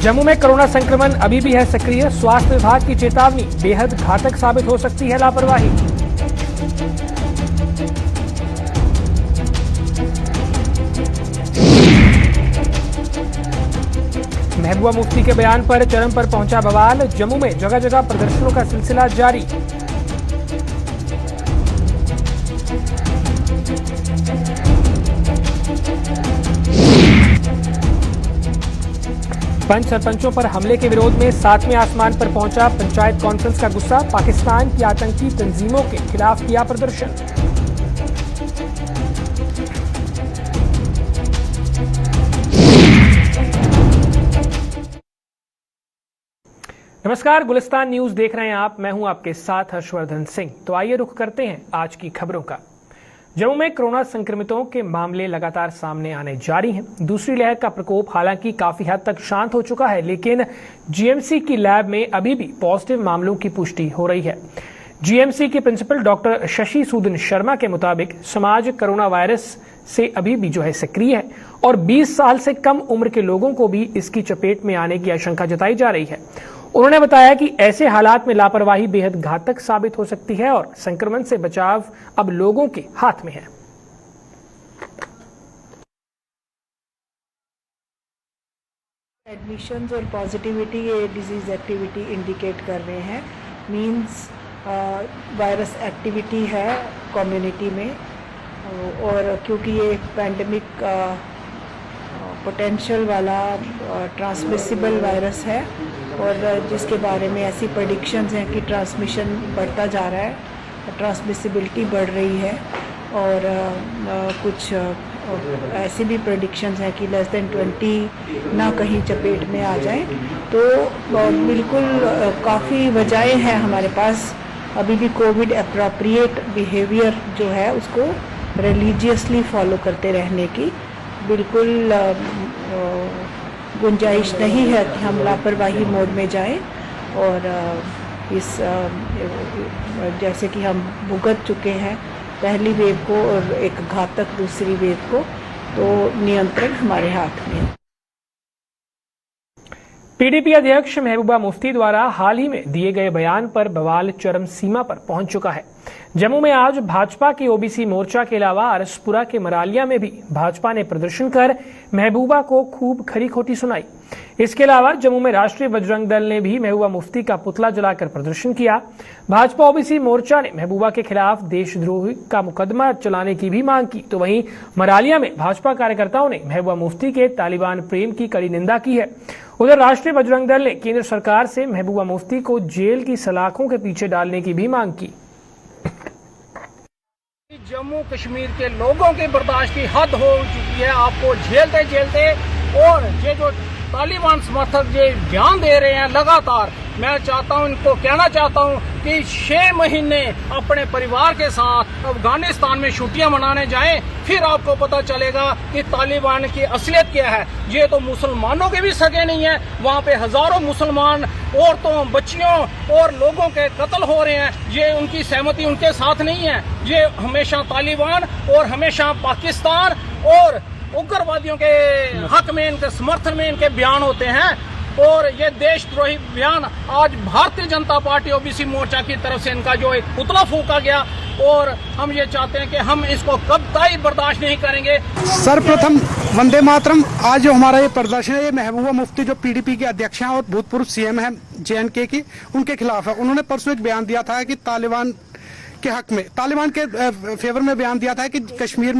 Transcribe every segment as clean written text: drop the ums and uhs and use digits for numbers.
जम्मू में कोरोना संक्रमण अभी भी है सक्रिय। स्वास्थ्य विभाग की चेतावनी, बेहद घातक साबित हो सकती है लापरवाही। महबूबा मुफ्ती के बयान पर चरम पर पहुंचा बवाल। जम्मू में जगह जगह प्रदर्शनों का सिलसिला जारी। पंच सरपंचों पर हमले के विरोध में 7वें आसमान पर पहुंचा पंचायत कॉन्फ्रेंस का गुस्सा। पाकिस्तान की आतंकी तंजीमों के खिलाफ किया प्रदर्शन। नमस्कार, गुलिस्तान न्यूज देख रहे हैं आप। मैं हूं आपके साथ हर्षवर्धन सिंह। तो आइए रुख करते हैं आज की खबरों का। जम्मू में कोरोना संक्रमितों के मामले लगातार सामने आने जारी हैं। दूसरी लहर का प्रकोप हालांकि काफी हद तक शांत हो चुका है, लेकिन जीएमसी की लैब में अभी भी पॉजिटिव मामलों की पुष्टि हो रही है। जीएमसी के प्रिंसिपल डॉक्टर शशि सूदन शर्मा के मुताबिक समाज कोरोना वायरस से अभी भी सक्रिय है और 20 साल से कम उम्र के लोगों को भी इसकी चपेट में आने की आशंका जताई जा रही है। उन्होंने बताया कि ऐसे हालात में लापरवाही बेहद घातक साबित हो सकती है और संक्रमण से बचाव अब लोगों के हाथ में है। एडमिशंस और पॉजिटिविटी ये डिजीज एक्टिविटी इंडिकेट कर रहे हैं। मींस वायरस एक्टिविटी है कम्युनिटी में, और क्योंकि ये पैंडेमिक पोटेंशियल वाला ट्रांसमिसिबल वायरस है और जिसके बारे में ऐसी प्रेडिक्शंस हैं कि ट्रांसमिशन बढ़ता जा रहा है, ट्रांसमिसिबिलिटी बढ़ रही है, और कुछ ऐसी भी प्रेडिक्शंस हैं कि लेस देन 20 ना कहीं चपेट में आ जाए। तो बिल्कुल काफ़ी वजहें हैं हमारे पास अभी भी कोविड अप्रोप्रिएट बिहेवियर जो है उसको रिलीजियसली फॉलो करते रहने की। बिल्कुल गुंजाइश नहीं है कि हम लापरवाही मोड में जाएं, और इस जैसे कि हम भुगत चुके हैं पहली वेव को और एक घातक दूसरी वेव को, तो नियंत्रण हमारे हाथ में है। पीडीपी अध्यक्ष महबूबा मुफ्ती द्वारा हाल ही में दिए गए बयान पर बवाल चरम सीमा पर पहुंच चुका है। जम्मू में आज भाजपा के ओबीसी मोर्चा के अलावा अरसपुरा के मरालिया में भी भाजपा ने प्रदर्शन कर महबूबा को खूब खरी खोटी सुनाई। इसके अलावा जम्मू में राष्ट्रीय बजरंग दल ने भी महबूबा मुफ्ती का पुतला जलाकर प्रदर्शन किया। भाजपा ओबीसी मोर्चा ने महबूबा के खिलाफ देशद्रोही का मुकदमा चलाने की भी मांग की। तो वहीं मरालिया में भाजपा कार्यकर्ताओं ने महबूबा मुफ्ती के तालिबान प्रेम की कड़ी निंदा की है। उधर राष्ट्रीय बजरंग दल ने केंद्र सरकार से महबूबा मुफ्ती को जेल की सलाखों के पीछे डालने की भी मांग की। जम्मू कश्मीर के लोगों की बर्दाश्त की हद हो चुकी है। आपको झेलते झेलते, और ये जो तालिबान समर्थक ये बयान दे रहे हैं लगातार, मैं चाहता हूं, इनको कहना चाहता हूं कि 6 महीने अपने परिवार के साथ अफगानिस्तान में छुट्टियां मनाने जाएं, फिर आपको पता चलेगा कि तालिबान की असलियत क्या है। ये तो मुसलमानों के भी सगे नहीं है। वहां पे हजारों मुसलमान औरतों, बच्चियों और लोगों के कत्ल हो रहे हैं। ये उनकी सहमति उनके साथ नहीं है। ये हमेशा तालिबान और हमेशा पाकिस्तान और उग्रवादियों के हक में, इनके समर्थन में इनके बयान होते हैं। और ये देशद्रोही बयान आज भारतीय जनता पार्टी ओबीसी मोर्चा की तरफ से इनका जो एक पुतला फूंका गया, और हम ये चाहते हैं कि हम इसको कतई बर्दाश्त नहीं करेंगे। सर्वप्रथम वंदे मातरम। आज जो हमारा ये प्रदर्शन है, ये महबूबा मुफ्ती जो पीडीपी के अध्यक्ष हैं और भूतपूर्व सीएम हैं जेएनके की, उनके खिलाफ है। उन्होंने परसों एक बयान दिया था कि तालिबान के हक में, तालिबान के फेवर में बयान दिया था कि कश्मीर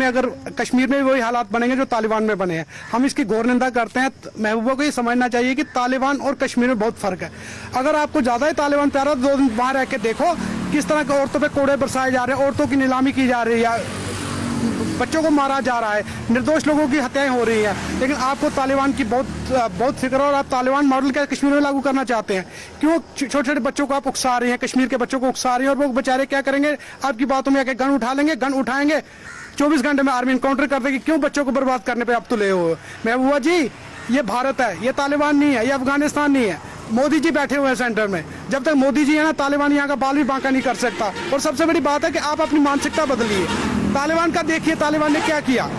में वही हालात बनेंगे जो तालिबान में बने हैं। हम इसकी घोर निंदा करते हैं। महबूबा को ये समझना चाहिए कि तालिबान और कश्मीर में बहुत फर्क है। अगर आपको ज्यादा ही तालिबान प्यारा, 2 दिन वहां रह के देखो किस तरह के औरतों पे कोड़े बरसाए जा रहे हैं, औरतों की नीलामी की जा रही है, बच्चों को मारा जा रहा है, निर्दोष लोगों की हत्याएं हो रही हैं। लेकिन आपको तालिबान की बहुत फिक्र है और आप तालिबान मॉडल क्या कश्मीर में लागू करना चाहते हैं। क्यों छोटे छोटे बच्चों को आप उकसा रही हैं, कश्मीर के बच्चों को उकसा रही हैं, और वो बेचारे क्या करेंगे? आपकी बातों में आके गन उठा लेंगे, गन उठाएंगे, 24 घंटे में आर्मी इनकाउंटर कर देगी। क्यों बच्चों को बर्बाद करने पर आप तुले हो? महबूबा जी, ये भारत है, ये तालिबान नहीं है, ये अफगानिस्तान नहीं है। मोदी जी बैठे हुए हैं सेंटर में। जब तक मोदी जी है ना, तालिबान यहाँ का बाल भी बांका नहीं कर सकता। और सबसे बड़ी बात है कि आप अपनी मानसिकता बदलिए। तालिबान का देखिए, तालिबान ने क्या किया।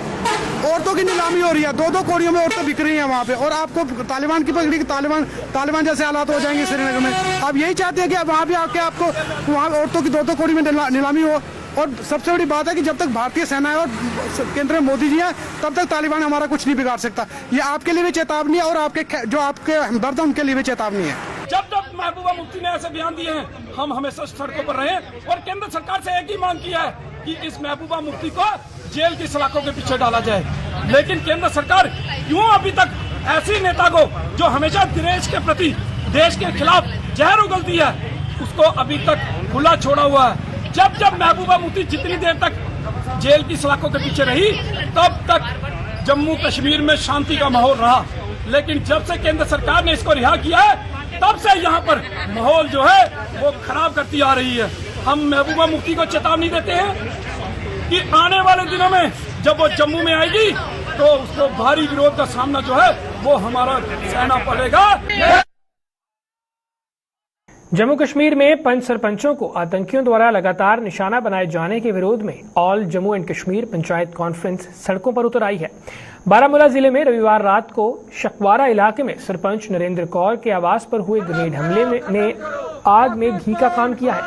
औरतों की नीलामी हो रही है, 2-2 कोड़ियों में औरतें बिक रही हैं वहाँ पे, और आपको तालिबान की पकड़ी कि तालिबान जैसे हालात हो जाएंगे श्रीनगर में। आप यही चाहते हैं कि वहाँ भी आके आपको वहाँ औरतों की 2-2 कोड़ी में नीलामी हो। और सबसे बड़ी बात है कि जब तक भारतीय सेना है और केंद्र में मोदी जी है, तब तक तालिबान हमारा कुछ नहीं बिगाड़ सकता। ये आपके लिए भी चेतावनी है और आपके हमदर्द है उनके लिए भी चेतावनी है। जब तक महबूबा मुफ्ती ने ऐसे बयान दिए हैं, हम हमेशा सड़कों पर रहे और केंद्र सरकार से एक ही मांग की है कि इस महबूबा मुफ्ती को जेल की सलाखों के पीछे डाला जाए। लेकिन केंद्र सरकार क्यों अभी तक ऐसी नेता को जो हमेशा देश के प्रति, देश के खिलाफ जहर उगलती है, उसको अभी तक खुला छोड़ा हुआ है। जब जब महबूबा मुफ्ती जितनी देर तक जेल की सलाखों के पीछे रही, तब तक जम्मू कश्मीर में शांति का माहौल रहा। लेकिन जब से केंद्र सरकार ने इसको रिहा किया है, तब से यहाँ पर माहौल जो है वो खराब करती आ रही है। हम महबूबा मुफ्ती को चेतावनी देते हैं कि आने वाले दिनों में जब वो जम्मू में आएगी तो उसको भारी विरोध का सामना जो है वो हमारा सहना पड़ेगा। जम्मू कश्मीर में 5 सरपंचों को आतंकियों द्वारा लगातार निशाना बनाए जाने के विरोध में all Jammu and Kashmir panchayat conference सड़कों पर उतर आई है। बारामूला जिले में रविवार रात को शकवारा इलाके में सरपंच नरेंद्र कौर के आवास पर हुए ग्रेनेड हमले ने आग में घी का काम किया है।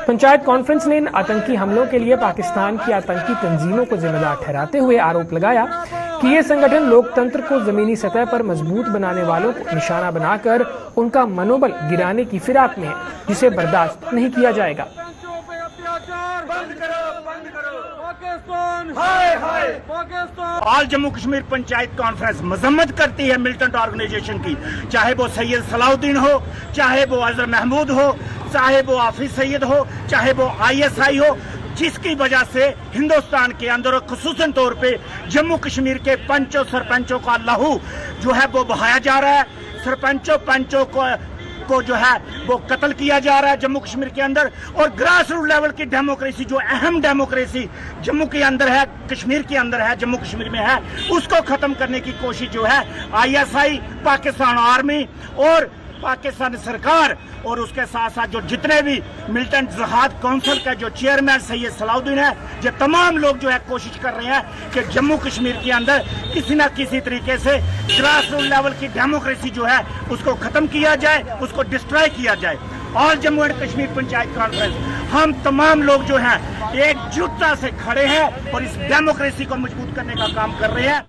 पंचायत कॉन्फ्रेंस ने इन आतंकी हमलों के लिए पाकिस्तान की आतंकी तंजीमों को जिम्मेदार ठहराते हुए आरोप लगाया कि ये संगठन लोकतंत्र को जमीनी सतह पर मजबूत बनाने वालों को निशाना बनाकर उनका मनोबल गिराने की फिराक में है, जिसे बर्दाश्त नहीं किया जाएगा। ऑल जम्मू कश्मीर पंचायत कॉन्फ्रेंस मजम्मत करती है मिलिटेंट ऑर्गेनाइजेशन की, चाहे वो सैयद सलाउद्दीन हो, चाहे वो अजहर महमूद हो, चाहे वो हाफिज सईद हो, चाहे वो ISI हो, जिसकी वजह से हिंदुस्तान के अंदर और खुसूसन तौर पे जम्मू कश्मीर के पंचों सरपंचों का लहू जो है वो बहाया जा रहा है। सरपंचों पंचों को जो है वो कत्ल किया जा रहा है जम्मू कश्मीर के अंदर। और ग्रास रूट लेवल की डेमोक्रेसी, जो अहम डेमोक्रेसी जम्मू के अंदर है, कश्मीर के अंदर है, जम्मू कश्मीर में है, उसको खत्म करने की कोशिश जो है ISI, पाकिस्तान आर्मी और पाकिस्तान सरकार और उसके साथ साथ जो जितने भी मिलिटेंट जिहाद काउंसिल का जो चेयरमैन सैयद सलाउद्दीन है, ये तमाम लोग जो है कोशिश कर रहे हैं कि जम्मू कश्मीर के अंदर किसी न किसी तरीके से ग्रास रूट लेवल की डेमोक्रेसी जो है उसको खत्म किया जाए, उसको डिस्ट्रॉय किया जाए। All Jammu and Kashmir panchayat conference, हम तमाम लोग जो हैं एकजुटता से खड़े हैं और इस डेमोक्रेसी को मजबूत करने का काम कर रहे हैं।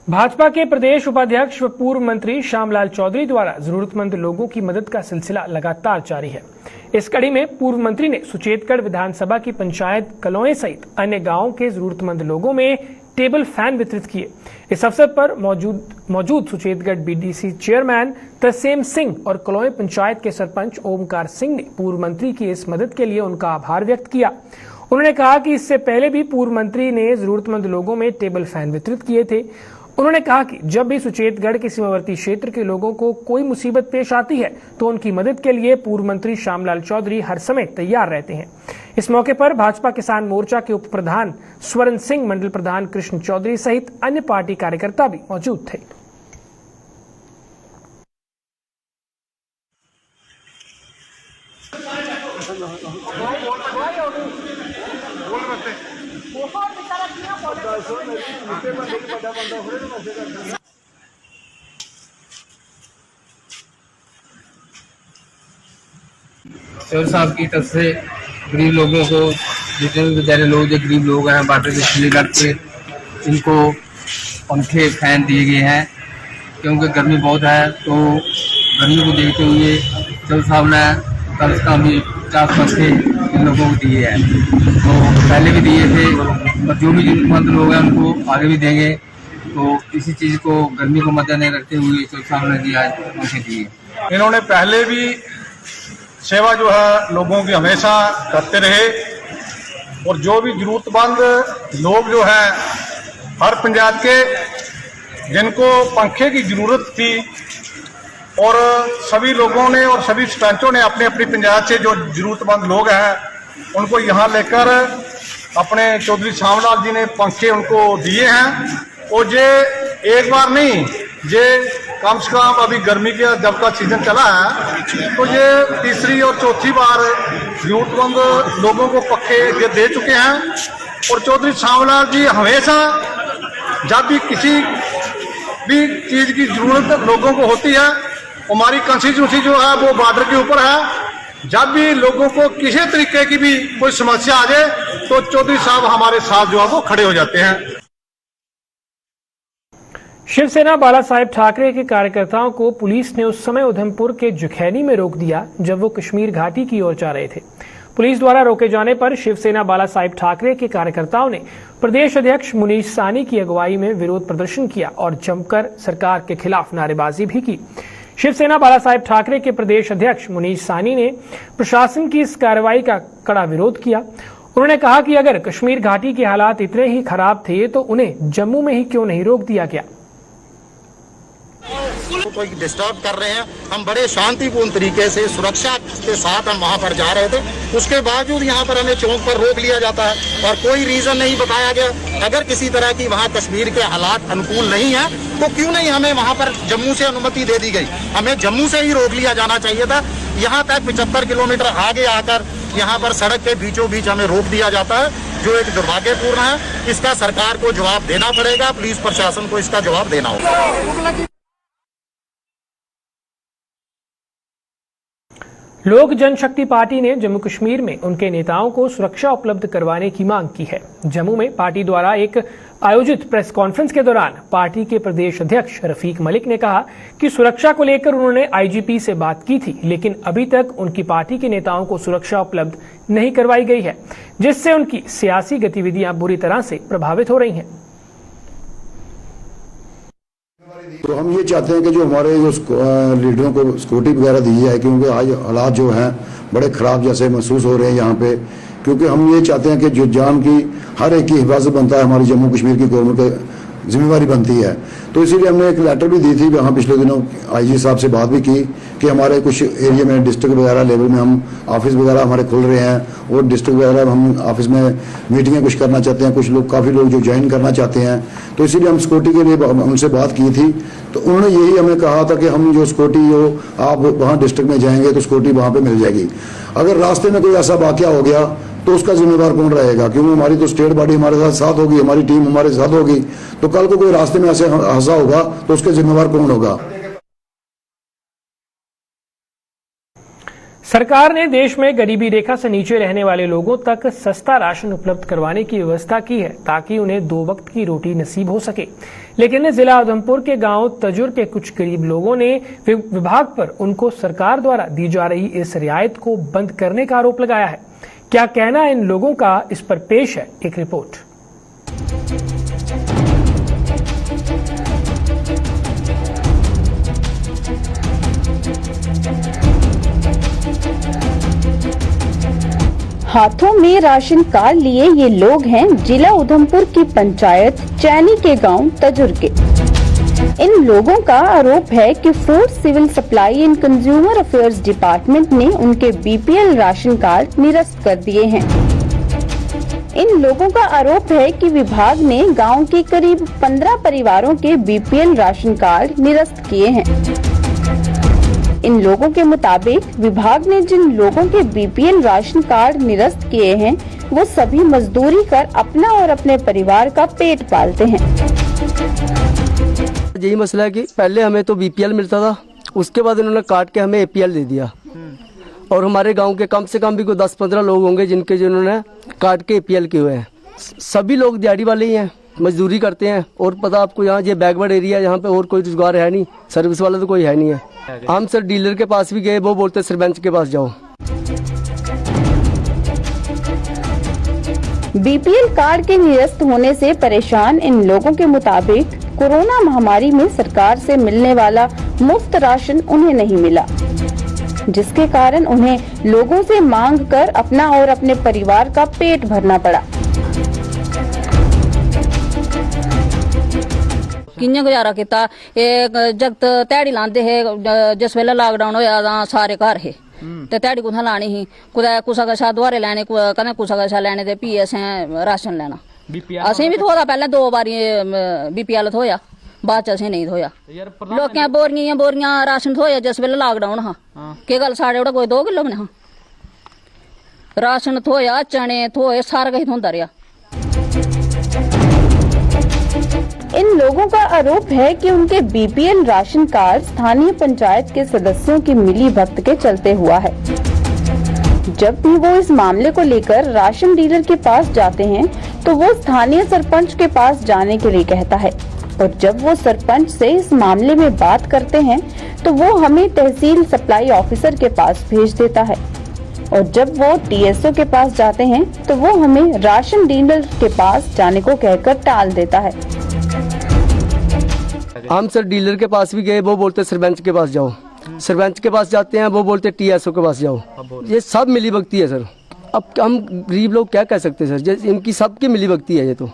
भाजपा के प्रदेश उपाध्यक्ष व पूर्व मंत्री श्यामलाल चौधरी द्वारा जरूरतमंद लोगों की मदद का सिलसिला लगातार जारी है। इस कड़ी में पूर्व मंत्री ने सुचेतगढ़ विधानसभा की पंचायत कलोए सहित अन्य गांवों के जरूरतमंद लोगों में टेबल फैन वितरित किए। इस अवसर पर मौजूद सुचेतगढ़ BDC चेयरमैन तरसेम सिंह और कलोए पंचायत के सरपंच ओमकार सिंह ने पूर्व मंत्री की इस मदद के लिए उनका आभार व्यक्त किया। उन्होंने कहा कि इससे पहले भी पूर्व मंत्री ने जरूरतमंद लोगों में टेबल फैन वितरित किए थे। उन्होंने कहा कि जब भी सुचेतगढ़ के सीमावर्ती क्षेत्र के लोगों को कोई मुसीबत पेश आती है तो उनकी मदद के लिए पूर्व मंत्री श्यामलाल चौधरी हर समय तैयार रहते हैं। इस मौके पर भाजपा किसान मोर्चा के उप प्रधान स्वर्ण सिंह, मंडल प्रधान कृष्ण चौधरी सहित अन्य पार्टी कार्यकर्ता भी मौजूद थे। चौधरी साहब की तरफ से गरीब लोगों को, जितने भी बेचारे लोग जो गरीब लोग हैं बाटे बिजली के, इनको पंखे फैन दिए गए हैं क्योंकि गर्मी बहुत है। तो गर्मी को देखते हुए चौधरी साहब ने कम से कम 50 पंखे इन लोगों को दिए हैं। तो पहले भी दिए थे और जो भी जरूरतमंद लोग हैं उनको आगे भी देंगे। तो इसी चीज़ को, गर्मी को मद्देनजर रखते हुए चौधरी साहब ने दिया पंखे दिए। इन्होंने पहले भी सेवा जो है लोगों की हमेशा करते रहे और जो भी जरूरतमंद लोग जो हैं हर पंचायत के, जिनको पंखे की जरूरत थी, और सभी लोगों ने और सभी सरपंचों ने अपनी अपनी पंचायत से जो जरूरतमंद लोग हैं उनको यहाँ लेकर अपने चौधरी श्यामलाल जी ने पंखे उनको दिए हैं। और ये एक बार नहीं, ये कम से कम अभी गर्मी का जब का सीजन चला है तो ये तीसरी और चौथी बार जरूरतमंद लोगों को पक्के ये दे चुके हैं। और चौधरी श्यामलाल जी हमेशा जब भी किसी भी चीज की जरूरत लोगों को होती है, हमारी कंस्टिट्यूंसी जो है वो बॉर्डर के ऊपर है, जब भी लोगों को किसी तरीके की भी कोई समस्या आ जाए तो चौधरी साहब हमारे साथ जो है वो खड़े हो जाते हैं। शिवसेना बाला साहेब ठाकरे के कार्यकर्ताओं को पुलिस ने उस समय उधमपुर के जुखैनी में रोक दिया जब वो कश्मीर घाटी की ओर जा रहे थे। पुलिस द्वारा रोके जाने पर शिवसेना बाला साहेब ठाकरे के कार्यकर्ताओं ने प्रदेश अध्यक्ष मुनीश सानी की अगुवाई में विरोध प्रदर्शन किया और जमकर सरकार के खिलाफ नारेबाजी भी की। शिवसेना बाला साहेब ठाकरे के प्रदेश अध्यक्ष मुनीश सानी ने प्रशासन की इस कार्रवाई का कड़ा विरोध किया। उन्होंने कहा कि अगर कश्मीर घाटी के हालात इतने ही खराब थे तो उन्हें जम्मू में ही क्यों नहीं रोक दिया गया। कोई डिस्टर्ब कर रहे हैं, हम बड़े शांतिपूर्ण तरीके से सुरक्षा के साथ हम वहां पर जा रहे थे, उसके बावजूद यहाँ पर हमें चौक पर रोक लिया जाता है और कोई रीजन नहीं बताया गया। अगर किसी तरह की वहाँ कश्मीर के हालात अनुकूल नहीं है तो क्यों नहीं हमें वहाँ पर जम्मू से अनुमति दे दी गई, हमें जम्मू से ही रोक लिया जाना चाहिए था। यहाँ तक 75 किलोमीटर आगे आकर यहाँ पर सड़क के बीचों बीच हमें रोक दिया जाता है, जो एक दुर्भाग्यपूर्ण है। इसका सरकार को जवाब देना पड़ेगा, पुलिस प्रशासन को इसका जवाब देना होगा। लोक जनशक्ति पार्टी ने जम्मू कश्मीर में उनके नेताओं को सुरक्षा उपलब्ध करवाने की मांग की है। जम्मू में पार्टी द्वारा एक आयोजित प्रेस कॉन्फ्रेंस के दौरान पार्टी के प्रदेश अध्यक्ष रफीक मलिक ने कहा कि सुरक्षा को लेकर उन्होंने आईजीपी से बात की थी, लेकिन अभी तक उनकी पार्टी के नेताओं को सुरक्षा उपलब्ध नहीं करवाई गई है, जिससे उनकी सियासी गतिविधियां बुरी तरह से प्रभावित हो रही हैं। तो हम ये चाहते हैं कि जो हमारे जो लीडरों को सिक्योरिटी वगैरह दी जाए, क्योंकि आज हालात जो हैं बड़े ख़राब जैसे महसूस हो रहे हैं यहाँ पे, क्योंकि हम ये चाहते हैं कि जो जान की हर एक की हिफाजत बनता है, हमारी जम्मू कश्मीर की गवर्नमेंट की जिम्मेवारी बनती है। तो इसीलिए हमने एक लेटर भी दी थी वहाँ, पिछले दिनों आईजी साहब से बात भी की कि हमारे कुछ एरिया में डिस्ट्रिक्ट वगैरह लेवल में हम ऑफिस वगैरह हमारे खुल रहे हैं और डिस्ट्रिक्ट वगैरह हम ऑफिस में मीटिंगें कुछ करना चाहते हैं, कुछ लोग काफ़ी लोग जो ज्वाइन करना चाहते हैं। तो इसीलिए हम सिक्योरिटी के लिए उनसे बात की थी, तो उन्होंने यही हमें कहा था कि हम जो सिक्योरिटी जो आप वहाँ डिस्ट्रिक्ट में जाएंगे तो सिक्योरिटी वहाँ पर मिल जाएगी। अगर रास्ते में कोई ऐसा वाकया हो गया तो उसका जिम्मेदार कौन रहेगा, क्योंकि हमारी तो स्टेट बॉडी हमारे साथ होगी, हमारी टीम हमारे साथ होगी, तो कल को कोई रास्ते में ऐसे हादसा होगा तो उसके जिम्मेदार कौन होगा। सरकार ने देश में गरीबी रेखा से नीचे रहने वाले लोगों तक सस्ता राशन उपलब्ध करवाने की व्यवस्था की है ताकि उन्हें 2 वक्त की रोटी नसीब हो सके, लेकिन जिला उधमपुर के गांव तजुर के कुछ गरीब लोगों ने विभाग पर उनको सरकार द्वारा दी जा रही इस रियायत को बंद करने का आरोप लगाया है। क्या कहना इन लोगों का, इस पर पेश है एक रिपोर्ट। हाथों में राशन कार्ड लिए ये लोग हैं जिला उधमपुर की पंचायत चैनी के गांव तजुर के। इन लोगों का आरोप है कि food civil supply and consumer affairs department ने उनके बीपीएल राशन कार्ड निरस्त कर दिए हैं। इन लोगों का आरोप है कि विभाग ने गांव के करीब 15 परिवारों के बीपीएल राशन कार्ड निरस्त किए हैं। इन लोगों के मुताबिक विभाग ने जिन लोगों के बीपीएल राशन कार्ड निरस्त किए हैं वो सभी मजदूरी कर अपना और अपने परिवार का पेट पालते हैं। यही मसला है कि पहले हमें तो बीपीएल मिलता था, उसके बाद इन्होंने काट के हमें एपीएल दे दिया और हमारे गांव के कम से कम भी कोई 10-15 लोग होंगे जिन्होंने काट के एपीएल किए हुए हैं। सभी लोग दिहाड़ी वाले ही हैं, मजदूरी करते हैं और पता आपको यहाँ ये बैकवर्ड एरिया है, यहाँ पे और कोई रोजगार है नहीं, सर्विस वाला तो कोई है नहीं है। हम सर डीलर के पास भी गए, वो बोलते सरपंच के पास जाओ। बीपीएल कार्ड के निरस्त होने से परेशान इन लोगों के मुताबिक कोरोना महामारी में सरकार से मिलने वाला मुफ्त राशन उन्हें नहीं मिला, जिसके कारण उन्हें लोगों से मांग कर अपना और अपने परिवार का पेट भरना पड़ा। कि'यां गुजारा कीता, जगत ध्याड़ी लांदे हे, जिस वेले लॉकडाउन होया तां सारे घर हे, ते ध्याड़ी कुत्थै लानी ही कुदै कुसै कशा दुआरे लैने कदें कुसै कशा लैने ते फ्ही असें राशन लैना असें बी थ्होआ पैह्लें 2 बारी BPL थ्होया बाद च असें नहीं थ्होया लोकें बोरियां राशन थ्होया जिस बेल्लै लॉकडाउन हा केह् गल्ल साढ़े ओड़ा कोई 2 किलो बने हा राशन थ्होया चने थ्होए सारा किश थ्होंदा रेहा। इन लोगों का आरोप है कि उनके BPL राशन कार्ड स्थानीय पंचायत के सदस्यों की मिलीभगत के चलते हुआ है। जब भी वो इस मामले को लेकर राशन डीलर के पास जाते हैं तो वो स्थानीय सरपंच के पास जाने के लिए कहता है और जब वो सरपंच से इस मामले में बात करते हैं तो वो हमें तहसील सप्लाई ऑफिसर के पास भेज देता है और जब वो TSO के पास जाते हैं तो वो हमें राशन डीलर के पास जाने को कहकर टाल देता है। हम सर डीलर के पास भी गए, वो बोलते सरपंच के पास जाओ, सरपंच के पास जाते हैं वो बोलते TSO के पास जाओ। ये सब मिलीभगती है सर। अब हम गरीब लोग क्या कह सकते हैं सर, इनकी सबकी मिलीभगती है ये तो,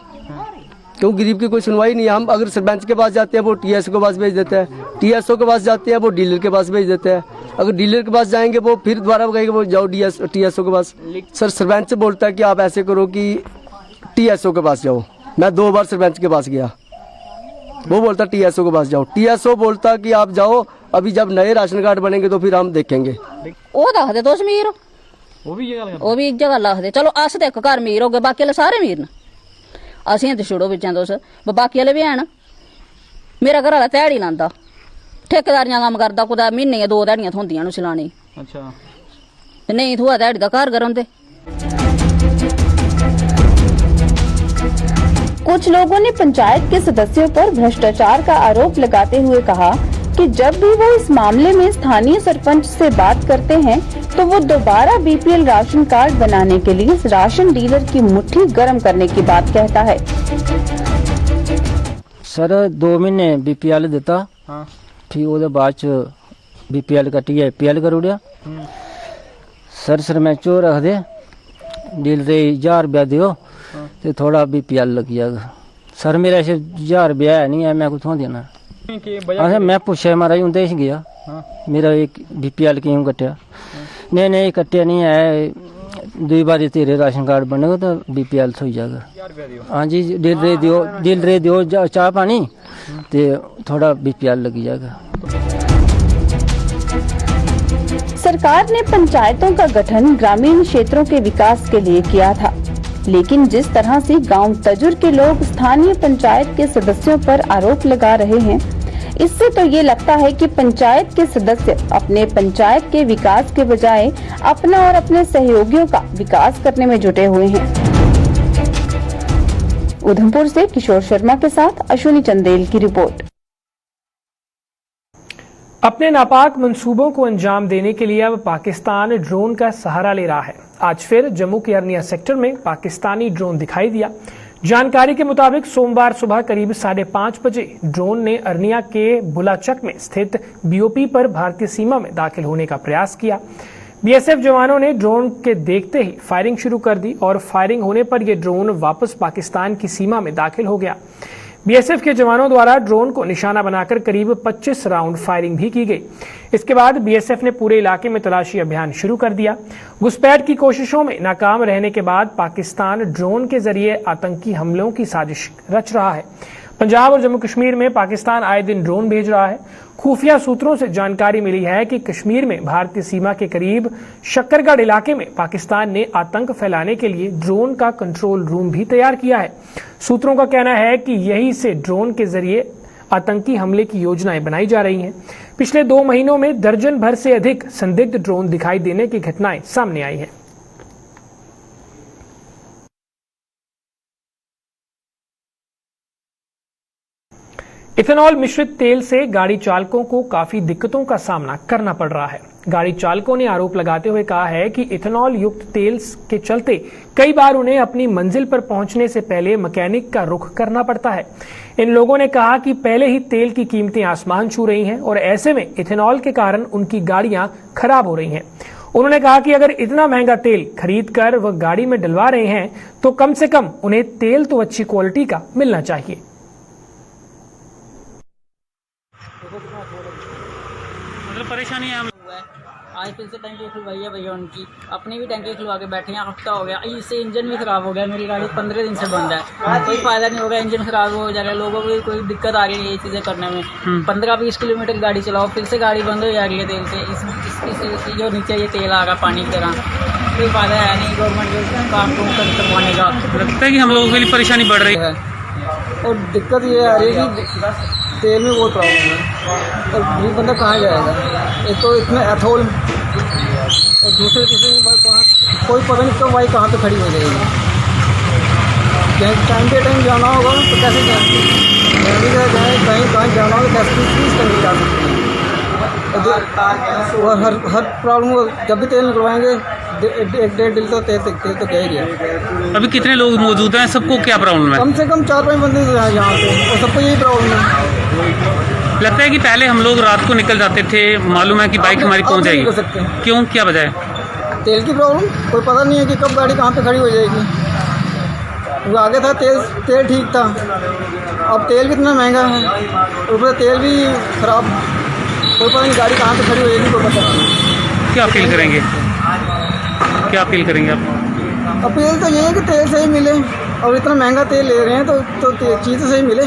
क्यों गरीब की कोई सुनवाई नहीं है। हम अगर सरपंच के पास जाते हैं वो TSO के पास भेज देते हैं, TSO के पास जाते हैं वो डीलर के पास भेज देते हैं, अगर डीलर के पास जाएंगे वो फिर दोबारा कहेंगे वो जाओ TSO के पास। सर सरपंच बोलता है कि आप ऐसे करो कि TSO के पास जाओ। मैं 2 बार सरपंच के पास गया, वो बोलता TSO के पास जाओ, TSO बोलता कि आप जाओ अभी जब नए राशन कार्ड बनेंगे तो फिर हम देखेंगे। ਉਹ ਦੱਸਦੇ ਤੁਸੀਂ ਅਮੀਰ ਹੋ ਉਹ ਵੀ ਇੱਕ ਜਗ੍ਹਾ ਲਾਖਦੇ ਚਲੋ ਅਸ ਤੇ ਇੱਕ ਘਰ ਅਮੀਰ ਹੋ ਗਏ ਬਾਕੀ ਵਾਲੇ ਸਾਰੇ ਅਮੀਰ ਨੇ ਅਸੀਂ ਤੇ ਛੋੜੋ ਵਿੱਚਾਂ ਦੋਸ ਬਾਕੀ ਵਾਲੇ ਵੀ ਹਨ। ਮੇਰਾ ਘਰ ਵਾਲਾ ਦਿਹਾੜੀ ਲਾਂਦਾ ਠੇਕੇਦਾਰੀਆਂ ਕੰਮ ਕਰਦਾ ਕੁਦਾ ਮਹੀਨੇ 2 ਦਿਹਾੜੀਆਂ ਹੁੰਦੀਆਂ ਨੂੰ ਚਲਾਣੀ ਅੱਛਾ ਤੇ ਨਹੀਂ ਥੂਆ ਦਿਹਾੜੀ ਦਾ ਘਰ ਗਰਮ ਤੇ। कुछ लोगों ने पंचायत के सदस्यों पर भ्रष्टाचार का आरोप लगाते हुए कहा कि जब भी वो इस मामले में स्थानीय सरपंच से बात करते हैं तो वो दोबारा BPL राशन कार्ड बनाने के लिए राशन डीलर की मुट्ठी गर्म करने की बात कहता है। सर 2 महीने BPL दिता फिर ਉਹਦੇ ਬਾਅਦ ਚ BPL ਕੱਟਿਆ APL ਕਰ ਉੜਿਆ सर सरपंचो रख दे डील रे 1000 रुपया दियो ते थोड़ा BPL लग जाएगा। सर मेरा 1000 रुपया है नहीं है मैं कुछ देना अरे मैं पूछा महाराज उनते गया मेरा एक BPL क्यों कटिया नहीं कटिया नहीं है 2 बार तेरे राशन कार्ड बनेगा तो BPL हो जाएगा। हाँ जी डील रे दियो चाह पानी ते थोड़ा BPL लग जाएगा। सरकार ने पंचायतों का गठन ग्रामीण क्षेत्रों के विकास के लिए किया था, लेकिन जिस तरह से गांव तजुर के लोग स्थानीय पंचायत के सदस्यों पर आरोप लगा रहे हैं, इससे तो ये लगता है कि पंचायत के सदस्य अपने पंचायत के विकास के बजाय अपना और अपने सहयोगियों का विकास करने में जुटे हुए हैं। उधमपुर से किशोर शर्मा के साथ अश्विनी चंदेल की रिपोर्ट। अपने नापाक मंसूबों को अंजाम देने के लिए अब पाकिस्तान ड्रोन का सहारा ले रहा है। आज फिर जम्मू के अरनिया सेक्टर में पाकिस्तानी ड्रोन दिखाई दिया। जानकारी के मुताबिक सोमवार सुबह करीब 5:30 बजे ड्रोन ने अरनिया के बुलाचक में स्थित BOP पर भारतीय सीमा में दाखिल होने का प्रयास किया। BSF जवानों ने ड्रोन के देखते ही फायरिंग शुरू कर दी और फायरिंग होने पर यह ड्रोन वापस पाकिस्तान की सीमा में दाखिल हो गया। BSF के जवानों द्वारा ड्रोन को निशाना बनाकर करीब 25 राउंड फायरिंग भी की गई। इसके बाद BSF ने पूरे इलाके में तलाशी अभियान शुरू कर दिया। घुसपैठ की कोशिशों में नाकाम रहने के बाद पाकिस्तान ड्रोन के जरिए आतंकी हमलों की साजिश रच रहा है। पंजाब और जम्मू कश्मीर में पाकिस्तान आए दिन ड्रोन भेज रहा है। खुफिया सूत्रों से जानकारी मिली है कि कश्मीर में भारतीय सीमा के करीब शक्करगढ़ इलाके में पाकिस्तान ने आतंक फैलाने के लिए ड्रोन का कंट्रोल रूम भी तैयार किया है। सूत्रों का कहना है कि यही से ड्रोन के जरिए आतंकी हमले की योजनाएं बनाई जा रही हैं। पिछले 2 महीनों में दर्जन भर से अधिक संदिग्ध ड्रोन दिखाई देने की घटनाएं सामने आई हैं। इथेनॉल मिश्रित तेल से गाड़ी चालकों को काफी दिक्कतों का सामना करना पड़ रहा है। गाड़ी चालकों ने आरोप लगाते हुए कहा है कि इथेनॉल युक्त तेल के चलते कई बार उन्हें अपनी मंजिल पर पहुंचने से पहले मैकेनिक का रुख करना पड़ता है। इन लोगों ने कहा कि पहले ही तेल की कीमतें आसमान छू रही हैं और ऐसे में इथेनॉल के कारण उनकी गाड़ियां खराब हो रही हैं। उन्होंने कहा कि अगर इतना महंगा तेल खरीद कर वह गाड़ी में डलवा रहे हैं तो कम से कम उन्हें तेल तो अच्छी क्वालिटी का मिलना चाहिए। परेशानी आज फिर से टंकी खुलवाई है भैया उनकी, अपनी भी टंकी खुलवा के बैठे हैं, हफ्ता हो गया। इससे इंजन भी खराब हो गया, मेरी गाड़ी 15 दिन से बंद है, कोई फायदा नहीं होगा, इंजन खराब हो जाएगा, लोगों को कोई दिक्कत आ रही है ये चीज़ें करने में। 15-20 किलोमीटर गाड़ी चलाओ, फिर से गाड़ी बंद हो जाएगी तेल से। इस जो नीचे ये तेल आ रहा पानी की तरह, कोई फायदा है नहीं गवर्नमेंट के काम को करवाने का। लगता है कि हम लोगों के लिए परेशानी बढ़ रही है और दिक्कत ये आ रही है कि तेल में बहुत प्रॉब्लम है और गरीब बंदा कहाँ जाएगा। एक तो इसमें एथोल और दूसरे कोई पता नहीं कब भाई कहाँ पे खड़ी हो जाएगी। टाइम पे टाइम जाना होगा तो कैसे जाएंगे, कहीं कहीं जाना होगा कैसे चीज़ करके जा सकते हैं। और हर प्रॉब्लम जब भी तेल निकलवाएंगे 1-1.5 दिन तो तेल तो कह ही गया। अभी कितने लोग मौजूद हैं, सबको क्या प्रॉब्लम है? कम से कम 4-5 बंदे हैं यहाँ पे और सबको यही प्रॉब्लम है। लगता है कि पहले हम लोग रात को निकल जाते थे, मालूम है कि बाइक हमारी पहुँच जाएगी, क्यों, क्या वजह है? तेल की प्रॉब्लम, कोई पता नहीं है कि कब गाड़ी कहाँ पे खड़ी हो जाएगी। वो आगे था तेल ठीक था, अब तेल भी इतना महंगा है, ऊपर तेल भी खराब, कोई पता नहीं गाड़ी कहाँ पे खड़ी हो जाएगी, कोई पता नहीं। क्या अपील करेंगे, क्या अपील करेंगे आप? अपील तो ये है कि तेल सही मिले, और इतना महंगा तेल ले रहे हैं तो चीज़ तो सही मिले।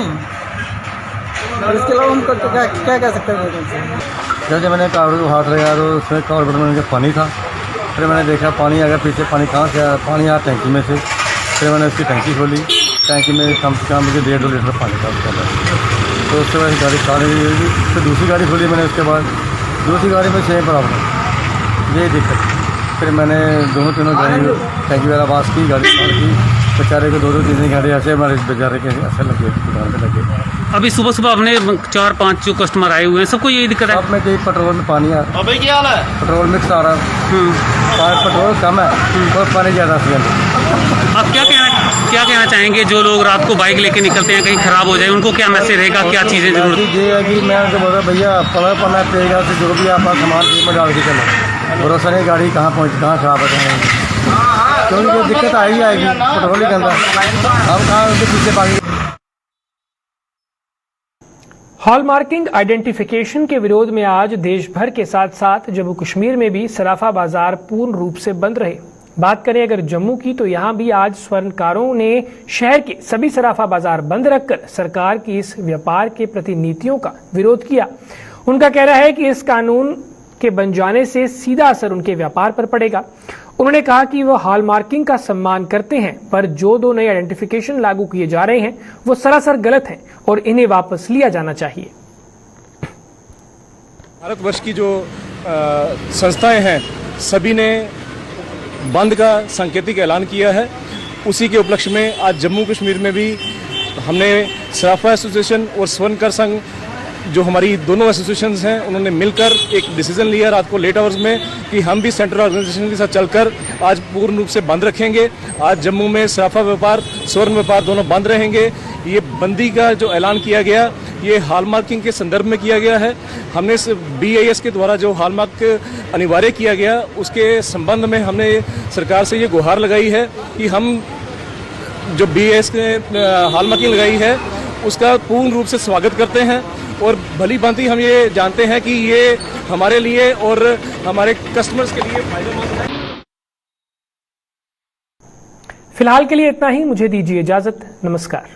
और इसके अलावा हम क्या कह सकते हैं? जब मैंने कार्बोरेटर हाथ लगाया तो उसमें कार्बोरेटर में पानी था, फिर मैंने देखा पानी आ गया पीछे, पानी कहाँ से आया, पानी आया टैंकी में से। फिर मैंने उसकी टैंकी खोली, टैंकी में कम से कम मुझे 1.5-2 लीटर पानी था उसके अंदर। तो उसके बाद गाड़ी स्टार्ट हुई, फिर दूसरी गाड़ी खोली मैंने, उसके बाद दूसरी गाड़ी में सेम प्रॉब्लम, यही दिक्कत। फिर मैंने दोनों गाड़ी टैंकी वाला पास की, गाड़ी स्टार्ट की, बेचारे को 2-3 गाड़ी ऐसे हमारे बेचारे के ऐसे लगे दुकान पे लगे। अभी सुबह सुबह अपने 4-5 जो कस्टमर आए हुए हैं, सबको यही दिक्कत है। अब मैं कहीं पेट्रोल में पानी आ रहा है, क्या हाल है, पेट्रोल मिक्स आ रहा है, पेट्रोल कम है और पानी ज़्यादा सी। आप क्या कहना चाहेंगे जो लोग रात को बाइक लेके निकलते हैं, कहीं खराब हो जाए, उनको क्या मैसेज रहेगा, क्या चीज़ें जरूरत? ये है कि मैं उनको बोल रहा भैया पढ़ना पड़ेगा, तो जो भी आपका सामान जेब में डाल के चलो, भरोसा नहीं गाड़ी कहाँ खराब हो जाएगी, क्योंकि दिक्कत आई आएगी, पेट्रोल ही गंदा, हम कहाँ उनके पीछे भागेंगे। हॉलमार्किंग आइडेंटिफिकेशन के विरोध में आज देश भर के साथ साथ जम्मू कश्मीर में भी सराफा बाजार पूर्ण रूप से बंद रहे। बात करें अगर जम्मू की, तो यहां भी आज स्वर्णकारों ने शहर के सभी सराफा बाजार बंद रखकर सरकार की इस व्यापार के प्रति नीतियों का विरोध किया। उनका कहना है कि इस कानून के बन जाने से सीधा असर उनके व्यापार पर पड़ेगा। उन्होंने कहा कि वह हॉलमार्किंग का सम्मान करते हैं, पर जो 2 नए आइडेंटिफिकेशन लागू किए जा रहे हैं वो सरासर गलत हैं और इन्हें वापस लिया जाना चाहिए। भारतवर्ष की जो संस्थाएं हैं सभी ने बंद का सांकेतिक ऐलान किया है। उसी के उपलक्ष्य में आज जम्मू कश्मीर में भी हमने सराफा एसोसिएशन और स्वर्णकर संघ, जो हमारी दोनों एसोसिएशन हैं, उन्होंने मिलकर एक डिसीजन लिया रात को लेट आवर्स में कि हम भी सेंट्रल ऑर्गेनाइजेशन के साथ चलकर आज पूर्ण रूप से बंद रखेंगे। आज जम्मू में सराफा व्यापार, स्वर्ण व्यापार दोनों बंद रहेंगे। ये बंदी का जो ऐलान किया गया, ये हॉलमार्किंग के संदर्भ में किया गया है। हमने BIS के द्वारा जो हॉलमार्क अनिवार्य किया गया, उसके संबंध में हमने सरकार से ये गुहार लगाई है कि हम जो BIS ने हॉलमार्किंग लगाई है उसका पूर्ण रूप से स्वागत करते हैं और भली भांति हम ये जानते हैं कि ये हमारे लिए और हमारे कस्टमर्स के लिए फायदेमंद है। फिलहाल के लिए इतना ही, मुझे दीजिए इजाजत, नमस्कार।